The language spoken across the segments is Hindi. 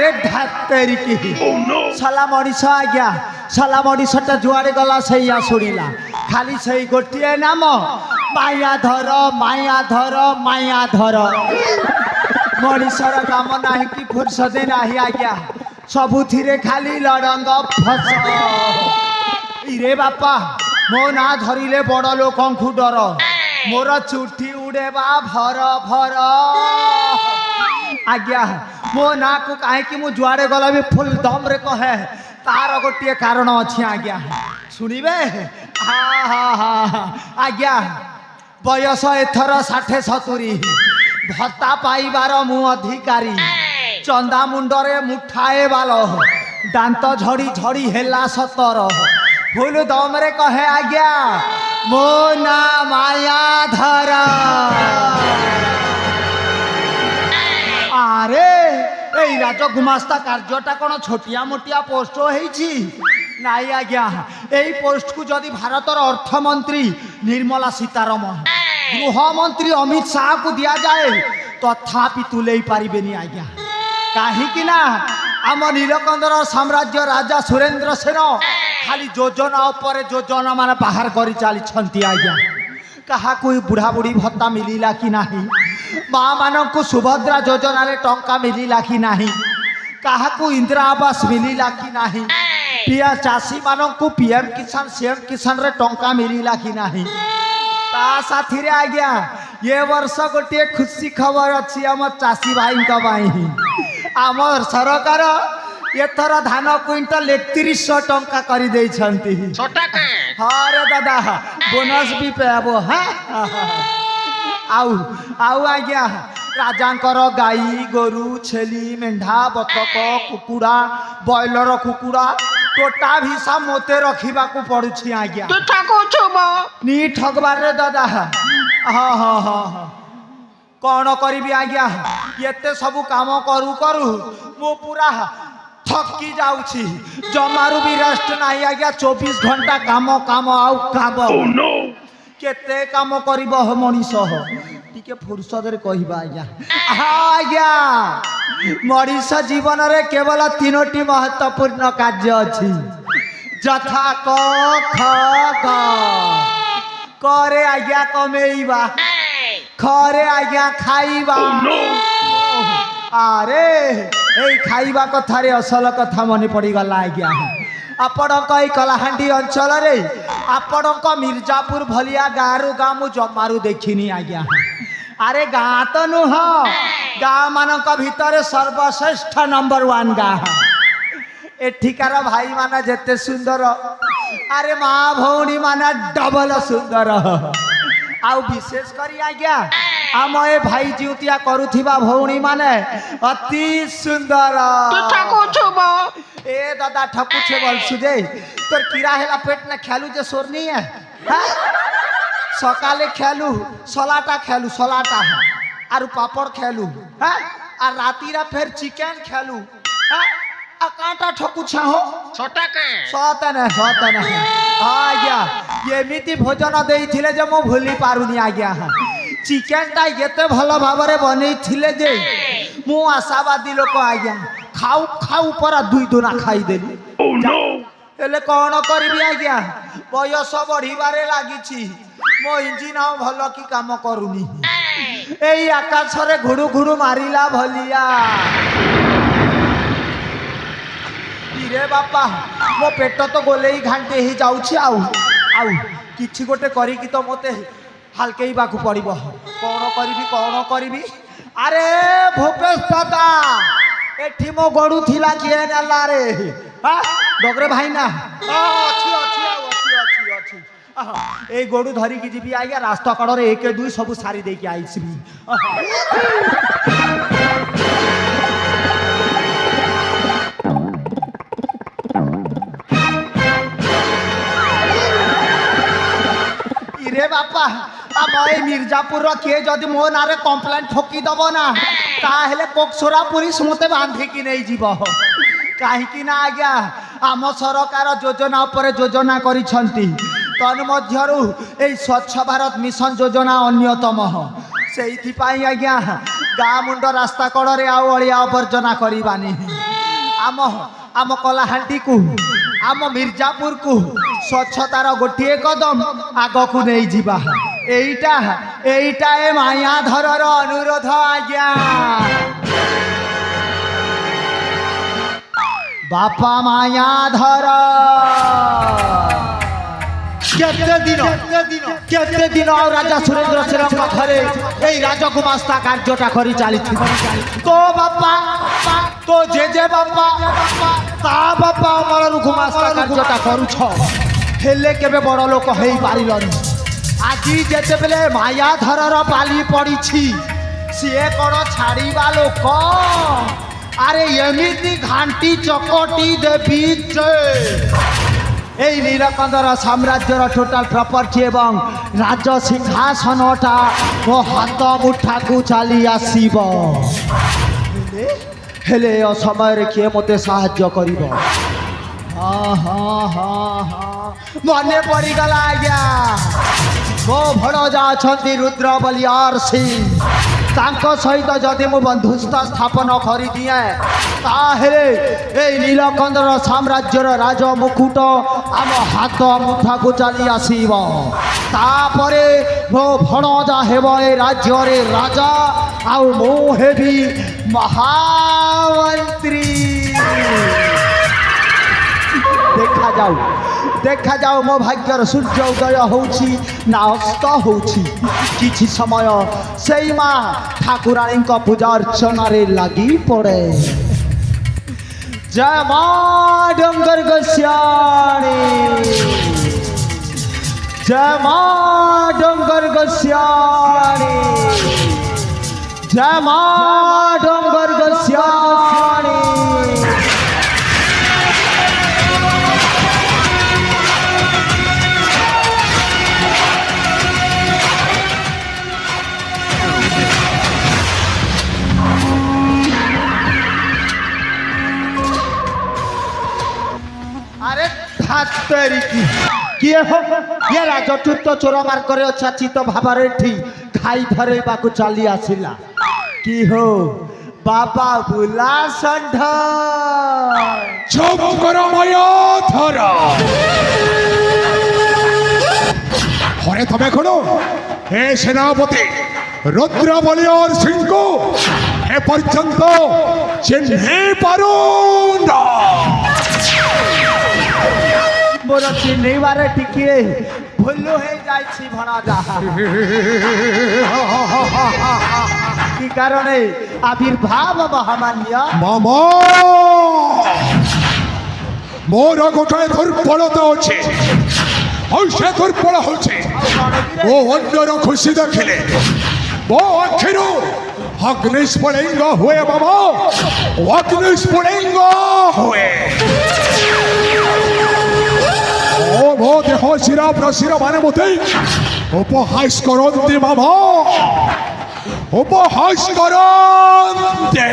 আরে ধাত্তেরি কি সালা মଣିষ আজ্ঞা সালা মଣିষটা যুয়াড়ে গলা সেইয়া শুনিলা খালি সেই গোটিয়ে নাম মায়া ধর মায়া ধর মায়া ধর মଣିষর কাম ନାହିଁ କି ଫୁର୍ସତ ନାହିଁ ଆଜ୍ଞା ସବୁଥିରେ ଖାଲି ଲଡ଼ଙ୍ଗ ଫସ ଇରେ ବାପା ମୋ ନାଁ ଧରିଲେ ବଡ଼ ଲୋକଙ୍କୁ ଡର ମୋର ଚୁଟି ଉଡ଼େବା ଭର ଭର ଆଜ୍ଞା ମୋ ନାଁକୁ କାହିଁକି ମୁଁ ଯୁଆଡ଼େ ଗଲା ବି ଫୁଲ୍ ଦମ୍ରେ କହେ ତାର ଗୋଟିଏ କାରଣ ଅଛି ଆଜ୍ଞା ଶୁଣିବେ ଆଜ୍ଞା ବୟସ ଏଥର 60-70 ଭତ୍ତା ପାଇବାର ମୁଁ ଅଧିକାରୀ ଚନ୍ଦା ମୁଣ୍ଡରେ ମୁଠାଏ ବାଲ ଦାନ୍ତ ଝଡ଼ି ଝଡ଼ି ହେଲା 70 ଫୁଲ୍ ଦମ୍ରେ କହେ ଆଜ୍ଞା ମୋ ନାଁ ମାୟାଧର আরে এই রাজগুমাস্তা কার্যটা কোন ছোটিয়া মোটিয়া পোস্ট হয়েছি নাই আজ্ঞা এই পোস্টকু যদি ভারতের অর্থমন্ত্রী নির্মলা সীতারমণ গৃহমন্ত্রী অমিত শাহকু দিয়া যায় তথাপি তুলেই পারিবেনি আজ্ঞা কাহিকি না আম নীলকন্দর সাম্রাজ্য রাজা সুরেন্দ্র সেন খালি যোজনা উপরে যোজনা মানে বাহার করে চালিছন্তি আজ্ঞা কাহাকু বুড়া বুড়ি ভত্তা মিলিলা কি নাহি माँ मानक सुभद्रा योजन टंका मिलला कि नहीं काहाकू इंदिरा आवास मिलला कि नहीं पिया चाषी मानक पीएम किसान सीएम किसान रे टंका मिलला कि नहीं ता साथी रे आज्ञा ये वर्ष गोटे खुशी खबर अच्छी आम चाषी भाई आम सरकार एथर धान क्विंटल 3100 टंका कर हाँ रे दादा बोनस भी पेब हाँ आउ आउ आज्ञा राजांकर गाई गोरु छेली मेढ़ा बतक कुकुड़ा बॉयलर कुकुड़ा टोटा भिसा मते रखा पड़ुछि आज्ञा नी ठगबार रे दादा हाँ हाँ हाँ हाँ कौन करी आज्ञा ये सब काम करू करू मु पूरा थकी जाऊँ जमारू भी रेस्ट नहीं आज्ञा 24 घंटा काम काम आउ काम केते काम करिब मनीष टिके फुर्सत रे कहबा आज्ञा आज्ञा मनीष जीवन रे केवल 3टी महत्वपूर्ण कार्य अछि जथा क ख ग करे आज्ञा कमेइबा खरे आज्ञा खाइबा अरे एई खाइबा कथा रे असल कथा मने पड़ी गला आज्ञा आपणक कलाहांडी अंचल रे आपणक मिर्जापुर भलिया गाँव गाँ मु जमारू देखिनी आज्ञा अरे गाँ तो नुह गाँ मानक भितर सर्वश्रेष्ठ नंबर 1 गाँ एठिकार भाई माना जेते सुंदर अरे माँ भौणी माना डबल सुंदर आउ विशेष करी आज्ञा आम ए भाई जिउतिया करुथिबा भौणी माने अति सुंदर ए दादा ठकुछे बोलसु जे तोर कीड़ा हेला पेट ना खेलू जे सोर नहीं है सकाले खेलू सलाटा खेलू सलाटा आरु पापड़ खेलू आ रातीरा फिर चिकन खेलू आ कांटा ठकुछा हो सतने आज्ञा एमिति भोजन देइथिले जे मो भूली पारुनी आज्ञा चिकन टा एते भल भाबरे बनैथिले जे मु आशावादी लोक आज्ञा खाऊ खाऊ परा 2 दुना खाई देली हेले कौन करी आज्ञा बयस बढ़िबारे लागिछि मो इंजिन आ भल की काम करूनी एई आकाश रे घुड़ू घुड़ू मारिला भलिया इरे बापा मो पेट तो गोलेई घांटे ही जाउछि आउ आउ किछि गोटे करी कि तो मते हल्केई बाकू पड़िबो कौन करी अरे भूपेश दादा एठी मो गड़ू थिला किए नेला रे हां डगरे भाई ना अछि ए गड़ू धरी की जीबी आइया रास्ता कड़ रे 1 2 सब सारी दे के आइछि इरे बापा मैं मिर्जापुर किए जदि मो ना कंप्लेंट ठोकी दब ना ताहेले कोकसोरा पुलिस मते बांधिकी नहीं जीव कहीं ना आज्ञा आम सरकार योजना उपर योजना करिसंती तन्मध्यरु ए स्वच्छ भारत मिशन योजना अन्यतम से आज्ञा गाँ मुंड रास्ता कड़े आउ अलिया आवर्जना करवानी आम आम कलाहांडी को आम मिर्जापुर को स्वच्छतार गोटे कदम आग को नहीं जीवा एईटा एईटा ए मायाधरर अनुरोध आज्ञा बापा मायाधर केते दिन और राजा सुरेंद्र सिंह घरे এই রাজগুমাস্তা কার্যটা করি চালিছি তো বাপা তো জেজে বাপা তা বাপা আমার গুমাস্তা কার্যটা করুছ হেলে কেবে বড় লোক হই পারিলনি আজি যেতেবেলে মায়াধরর পালি পড়িছি সিয়ে কোন ছাড়িবা লোক আরে এমিতি ঘান্টি চকটি দেবি যে এই নীলকন্দর সাম্রাজ্যর টোটাল প্রপার্টি এবং রাজ্য সিংহাসনটা ও হাত মুঠাকু চালি আসিব হেলে অসমୟରେ কিয়ে মতে সাহায্য করিব মনে পড়িগলা আজ্ঞা মো ভଣଜା ଅଛନ୍ତି ରୁଦ୍ର ବଲିୟାର ସିଂ ତାଙ୍କ ସହିତ ଯଦି ମୁଁ ବନ୍ଧୁତା ସ୍ଥାପନ କରିଦିଏ ତାହେଲେ এই নীলকন্দর ସାମ୍ରାଜ୍ୟର ରାଜ ମୁକୁଟ ଆମ ହାତ ମୁଠାକୁ ଚାଲି ଆସିବ ତାପରେ ମୋ ଭଣଜା ହେବ ଏ ରାଜ୍ୟରେ ରାଜା ଆଉ ମୁଁ ହେବି ମହାମନ୍ତ୍ରୀ देखा जाओ मो भाग्यर सूर्य उदय होउछि ना अस्त होउछि किछि समय सेई माँ ठाकुराणी पूजा अर्चना रे लगी पड़े जय माँ डंगर गस्याणी जय माँ डंगर गस्याणी जय माँ डंगर गस्याणी किए हो ये राजचूत चोर मार्ग अच्छाचित भाव खाई धरवा चली आसला कि हो बाबा बुला षंढ चुप करो मायाधर हरे तमे खोलो हे सेनापति रुद्र बलियार सिंह को हे पर्यंत चिन्ह पारो ना मोर चिन्हबार टिके भूल हो जाइछि भणजा कि कारण आविर्भाव महामान्य मामा मोर गोटे दुर्बलता अच्छे और से दुर्बल होछे वो अन्यर खुशी देखिले वो आखिरो अग्निस्फुलिंग हुए बाबा अग्निस्फुलिंग हुए ओ मो देह शिरा प्रशिर माने मते उपहास करन्ति बाबा उपहास करन्ति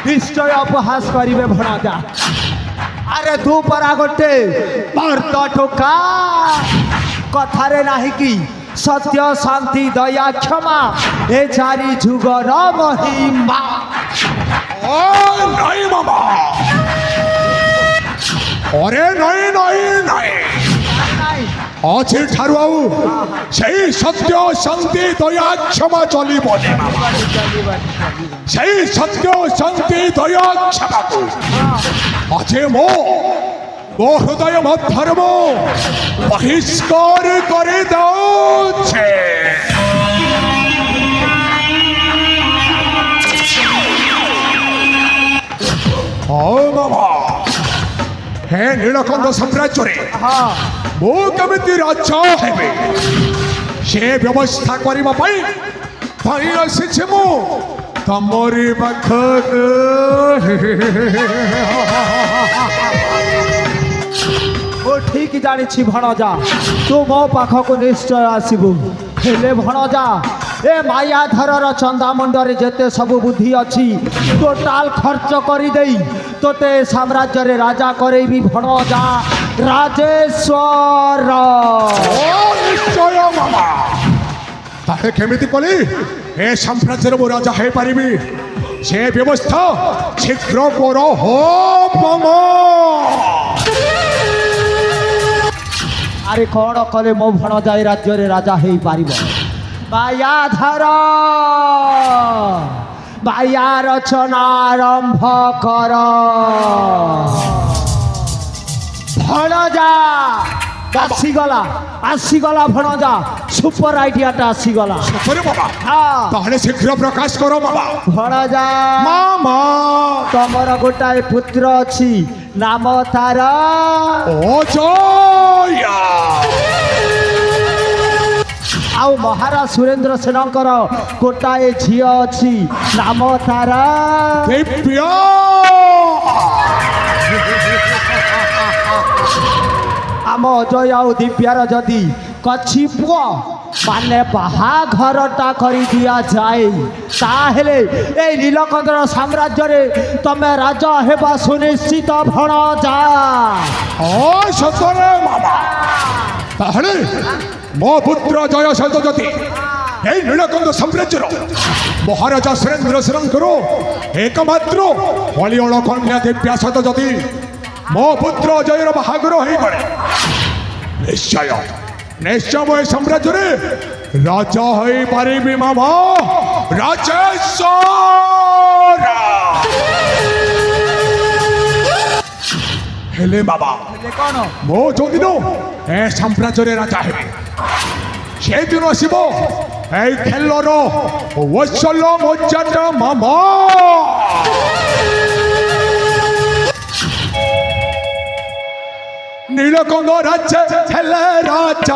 निश्चय उपहास करिवे भणजा अरे तू परा गोटे मर्द ठोका कथारे नाही कि सत्य शांति दया क्षमा ए चारि जुगर महिमा ओ नहीं मामा अरे नहीं नहीं नहीं अच्छे ठारू से सत्य शांति दया क्षमा चली बोले से सत्य शांति दया क्षमा को अच्छे मो हृदय मध्यर मो बहिष्कार करे दे मामा हे नीलकंद साम्राज्य मो केमिति राजा हेबे से व्यवस्था करबा पई आसीछि मो तमरी पाखक ओ ठीक जानी भणजा तू मो पाखक निश्चय आसबू हेले भणजा ए मायाधरर चंदा मुंडरे जेते सब बुद्धि अच्छी टोटाल खर्च करी देई तोते साम्राज्य रे राजा करेबी भणजा राजेश्वर निश्चय मामा ताहे केमिति कली ए साम्राज्य रे राजा हे पारिबी সে ব্যবস্থা শীঘ্র করো হো মামা। আরে কଣ কলে ମୋ ଭଣଜା ଏ ରାଜ୍ୟରେ ରାଜା ହେଇପାରିବ? ବାୟା ଧର, ବାୟା ରଚନା ଆରମ୍ଭ କର। ଭଣଜା ଆସିଗଲା, ଆସିଗଲା ଭଣଜା, ସୁପର ଆଇଡିଆଟା ଆସିଗଲା। করে বাবা, হ্যাঁ তাহলে শীঘ্র প্রকাশ করো বাবা। ভଣজা, মামা ତମର ଗୋଟାଏ ପୁତ୍ର ଅଛି, ନାମ ତାର অজয়। ଆଉ ମହାରାଜ ସୁରେନ୍ଦ୍ର ସେନଙ୍କର ଗୋଟାଏ ଝିଅ ଅଛି, ନାମ ତାର দিব্য। ଆମ ଅଜୟ ଆଉ ଦିବ୍ୟାର ଯଦି କଛି ପୁଅ ମାନେ ବାହାଘରଟା କରିଦିଆଯାଏ, ତାହେଲେ ଏଇ ନୀଳକଣ୍ଠର ସାମ୍ରାଜ୍ୟରେ ତମେ ରାଜା ହେବା ସୁନିଶ୍ଚିତ ଭଣଜା। সতরে মামা, তাহলে ମୋ ପୁତ୍ର ଜୟ ସହିତ ଯଦି এই নীলকণ্ঠ সাম্রাজ্যর মহারাজা সুরেন্দ্র সেনଙ୍କର একমাত্র অলিଅଳ কন্যা দিব্ୟା ସହିତ ଯଦି ମୋ পুত্র জয়ের বাহাঘর হইপড়ে, নিশ্চয় নিশ্চয় ମୁଁ ଏ ସାମ୍ରାଜ୍ୟରେ রাজা হইପାରିବି মামা, রাজেশ্বর। ହେଲେ ବାବା, ହେଲେ କ'ଣ? ମୁଁ ଯୋଉଦିନ ଏ ସାମ୍ରାଜ୍ୟରେ ରାଜା ହେବି, ସେଦିନ ଆସିବ এই খেলর ওসল মজ্জাটা মামা। নীলকণ্ঠ রাজ্যে ছেলে রাজা।